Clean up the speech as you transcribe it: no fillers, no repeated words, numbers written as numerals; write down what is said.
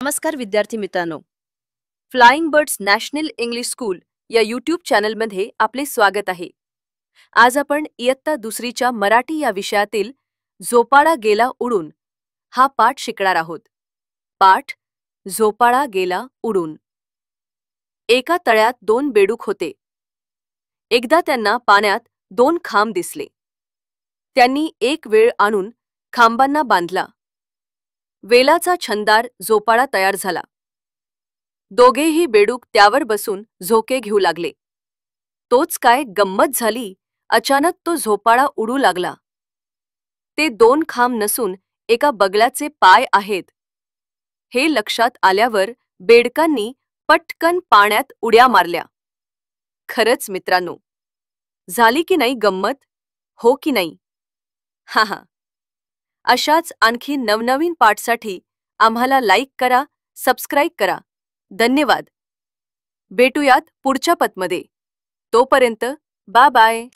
नमस्कार विद्यार्थी मित्रांनो, flying birds national English school या यूट्यूब चॅनलमध्ये आपले स्वागत आहे. आज आपण इयत्ता दुसरीच्या मराठी या विषयातील झोपाळा गेला उडून हा पाठ शिकणार आहोत. पाठ झोपाळा गेला उडून. एका तळ्यात 2 बेडूक होते. एकदा त्यांना पाण्यात 2 खांब दिसले. त्यांनी एक वेळ आणून खांबांना बांधला. वेलाचा छंदार झोपाळा तयार झाला. दोघेही बेडूक त्यावर बसून झोके घेऊ लागले. तोच काय गंमत झाली, अचानक तो झोपाळा उडू लागला. ते 2 खांब नसून एका बगळ्याचे पाय आहेत. हे लक्षात आल्यावर बेडकांनी पटकन पाण्यात उड्या मारल्या. खरंच मित्रांनो, झाली की नाही गंमत, हो की नाही? हा. अशाच आणखी नवनवीन पाठसाठी आम्हाला लाईक करा, सबस्क्राईब करा. धन्यवाद. भेटूयात पुढच्या पतमध्ये. तोपर्यंत बाय बाय.